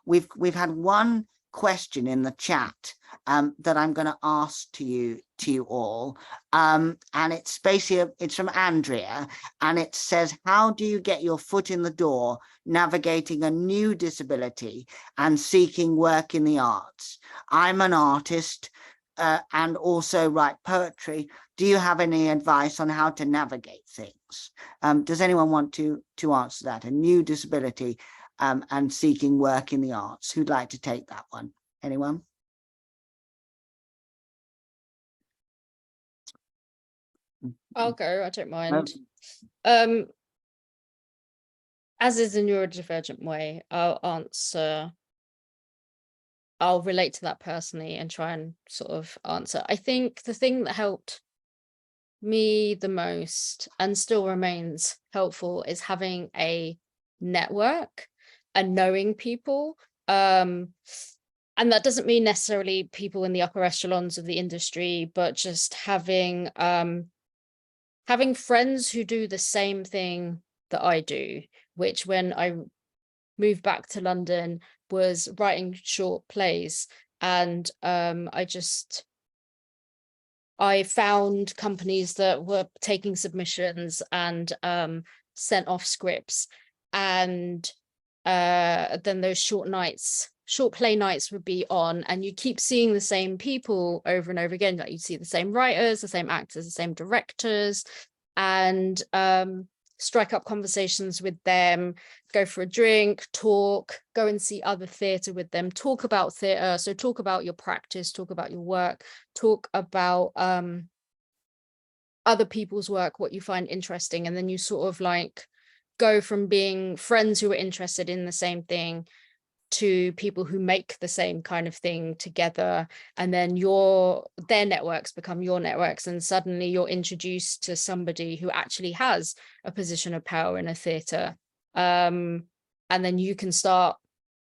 We've had one question in the chat that I'm going to ask to you all, and it's basically it's from Andrea, and it says, how do you get your foot in the door navigating a new disability and seeking work in the arts? I'm an artist and also write poetry. Do you have any advice on how to navigate things? Does anyone want to answer that? A new disability and seeking work in the arts. Who'd like to take that one? Anyone? I'll go, I don't mind. As is a neurodivergent way, I'll relate to that personally and try and sort of answer. I think the thing that helped me the most and still remains helpful is having a network and knowing people. And that doesn't mean necessarily people in the upper echelons of the industry, but just having friends who do the same thing that I do, which when I moved back to London was writing short plays. And I found companies that were taking submissions and sent off scripts. And then those short play nights would be on, and you keep seeing the same people over and over again. Like, you see the same writers, the same actors, the same directors, and strike up conversations with them, go for a drink, talk, go and see other theatre with them, talk about theatre. So talk about your practice, talk about your work, talk about other people's work, what you find interesting. And then you sort of like go from being friends who are interested in the same thing to people who make the same kind of thing together, and then their networks become your networks, and suddenly you're introduced to somebody who actually has a position of power in a theatre, and then you can start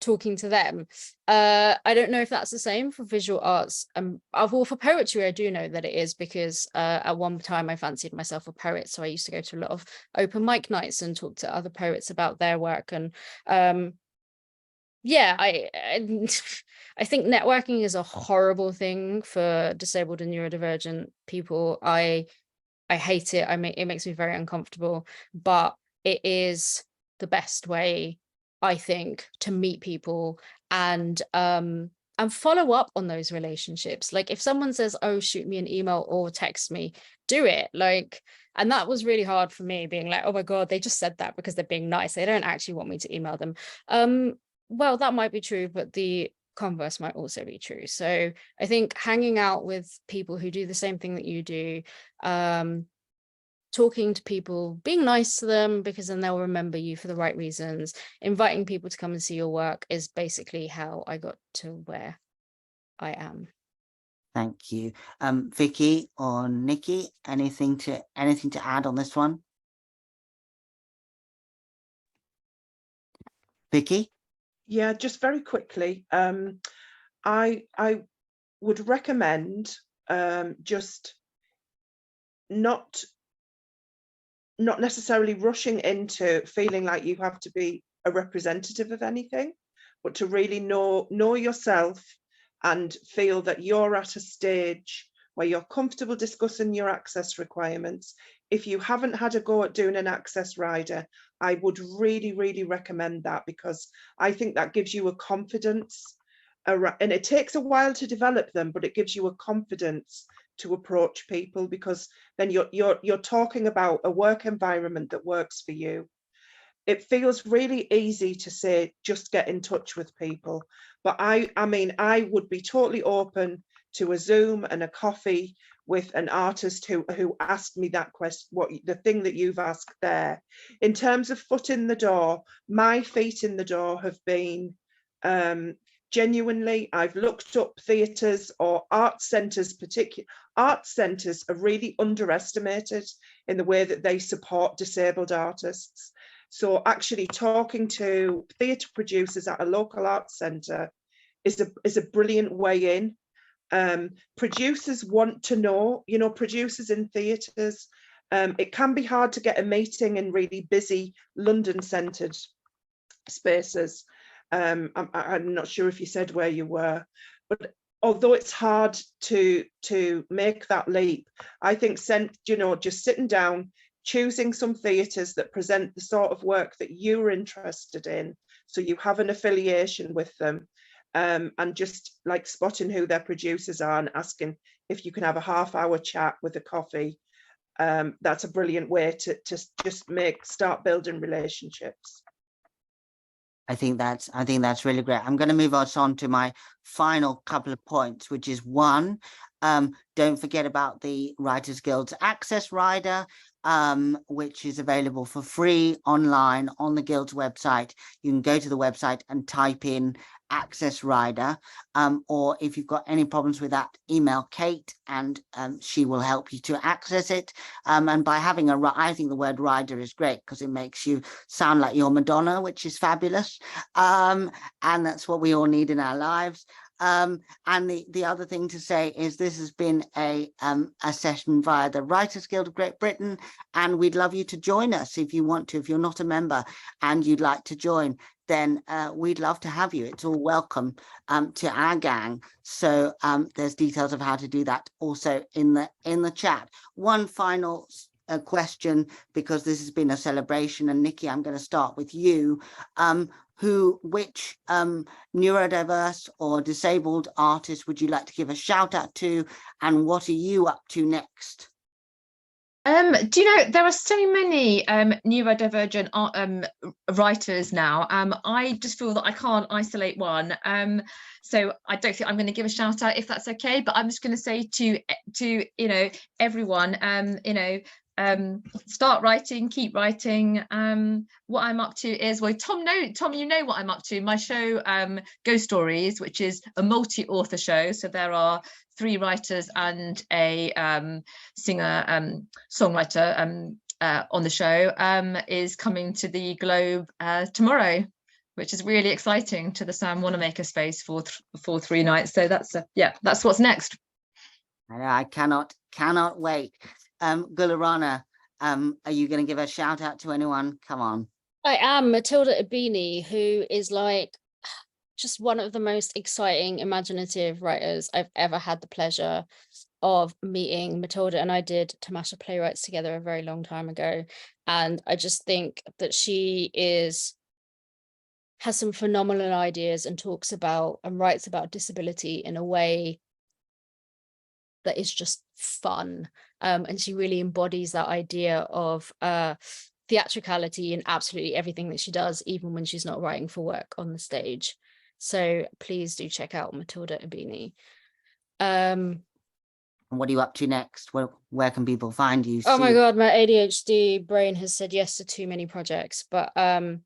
talking to them. I don't know if that's the same for visual arts. Well, for poetry I do know that it is, because at one time I fancied myself a poet, so I used to go to a lot of open mic nights and talk to other poets about their work. And yeah, I think networking is a horrible thing for disabled and neurodivergent people. I hate it. It makes me very uncomfortable, but it is the best way, I think, to meet people and follow up on those relationships. Like, if someone says, oh, shoot me an email or text me, do it. Like, and that was really hard for me, being like, oh my God, they just said that because they're being nice. They don't actually want me to email them. Well, that might be true, but the converse might also be true. So I think hanging out with people who do the same thing that you do, talking to people, being nice to them, because then they'll remember you for the right reasons, inviting people to come and see your work is basically how I got to where I am. Thank you. Vicky or Nikki, anything to add on this one? Vicky? Yeah, just very quickly, I would recommend just not necessarily rushing into feeling like you have to be a representative of anything, but to really know yourself and feel that you're at a stage where you're comfortable discussing your access requirements. If you haven't had a go at doing an access rider, I would really, really recommend that, because I think that gives you a confidence, and it takes a while to develop them, but it gives you a confidence to approach people, because then you're talking about a work environment that works for you. It feels really easy to say, just get in touch with people, But I mean, I would be totally open to a Zoom and a coffee with an artist who asked me that question, the thing that you've asked there. In terms of foot in the door, my feet in the door have been genuinely, I've looked up theatres or art centres. Art centres are really underestimated in the way that they support disabled artists. So actually talking to theatre producers at a local art centre is a brilliant way in. Producers want to know, you know, producers in theatres, it can be hard to get a meeting in really busy London-centred spaces. I'm not sure if you said where you were, but although it's hard to make that leap, I think, you know, just sitting down, choosing some theatres that present the sort of work that you're interested in, so you have an affiliation with them, and just like spotting who their producers are and asking if you can have a half-hour chat with a coffee. That's a brilliant way to just start building relationships. I think that's really great. I'm going to move us on to my final couple of points, which is one, don't forget about the Writers Guild's Access Rider, which is available for free online on the Guild's website. You can go to the website and type in Access Rider, or if you've got any problems with that, email Kate and she will help you to access it. And by having I think the word rider is great because it makes you sound like you're Madonna, which is fabulous. And that's what we all need in our lives. And the other thing to say is this has been a session via the Writers Guild of Great Britain, and we'd love you to join us if you want to. If you're not a member and you'd like to join, then we'd love to have you. It's all welcome to our gang. So there's details of how to do that also in the chat. One final question, because this has been a celebration, and Nikki, I'm going to start with you. Which neurodiverse or disabled artist would you like to give a shout out to, and what are you up to next? Do you know, there are so many neurodivergent writers now. I just feel that I can't isolate one. So I don't think I'm going to give a shout out, if that's okay, but I'm just going to say to you know, everyone, you know, start writing, keep writing. What I'm up to is, well, Tom, you know what I'm up to. My show Ghost Stories, which is a multi-author show, so there are 3 writers and a singer songwriter on the show, is coming to the Globe tomorrow, which is really exciting, to the Sam Wanamaker space for 3 nights. So that's yeah, that's what's next. I cannot wait. Guleraana, are you going to give a shout out to anyone? Come on. I am. Matilda Abini, who is like just one of the most exciting, imaginative writers I've ever had the pleasure of meeting. Matilda and I did Tamasha Playwrights together a very long time ago, and I just think that she has some phenomenal ideas and talks about and writes about disability in a way that is just fun, and she really embodies that idea of theatricality in absolutely everything that she does, even when she's not writing for work on the stage. So please do check out Matilda Abini. And what are you up to next? Where can people find you? Oh my God, my ADHD brain has said yes to too many projects, but I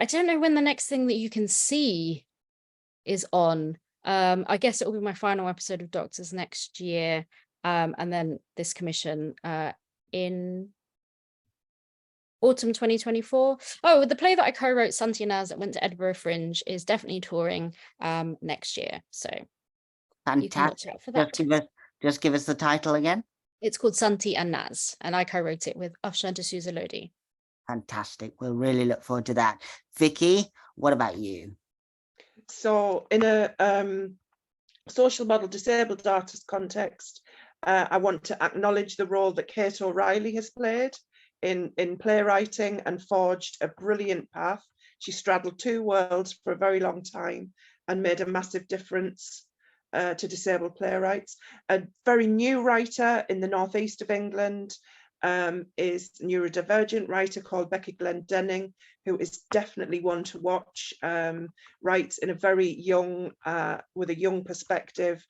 don't know when the next thing that you can see is on. I guess it will be my final episode of Doctors next year, and then this commission in autumn 2024. Oh, the play that I co-wrote, Santi and Naz, that went to Edinburgh Fringe, is definitely touring next year. So fantastic. You can watch out for that. Just give us the title again. It's called Santi and Naz, and I co-wrote it with Afshan D'Souza Lodi. Fantastic. We'll really look forward to that. Vicky, what about you? So in a social model disabled artist context, I want to acknowledge the role that Kate O'Reilly has played in playwriting and forged a brilliant path. She straddled 2 worlds for a very long time and made a massive difference to disabled playwrights. A very new writer in the northeast of England, is a neurodivergent writer called Becky Glendenning, who is definitely one to watch. Writes in a very young, with a young perspective,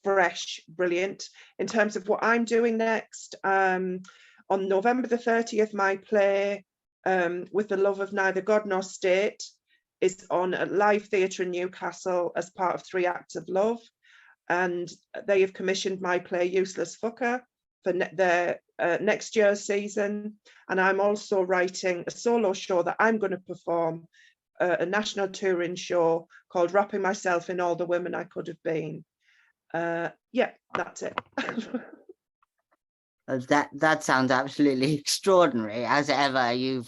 fresh, brilliant. In terms of what I'm doing next, on November the 30th, my play, With the Love of Neither God Nor State, is on a live theatre in Newcastle as part of 3 Acts of Love. And they have commissioned my play Useless Fucker for their next year's season. And I'm also writing a solo show that I'm going to perform, a national touring show called Wrapping Myself in All the Women I Could Have Been. Yeah, that's it. That sounds absolutely extraordinary. As ever, you're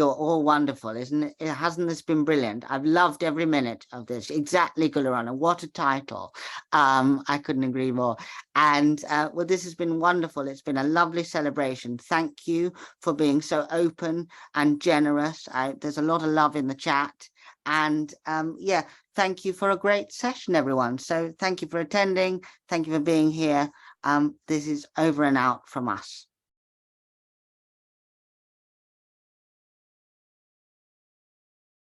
all wonderful, isn't it? Hasn't this been brilliant? I've loved every minute of this. Exactly, Guleraana. What a title! I couldn't agree more. And well, this has been wonderful. It's been a lovely celebration. Thank you for being so open and generous. There's a lot of love in the chat. And yeah, thank you for a great session, everyone. So thank you for attending. Thank you for being here. This is over and out from us.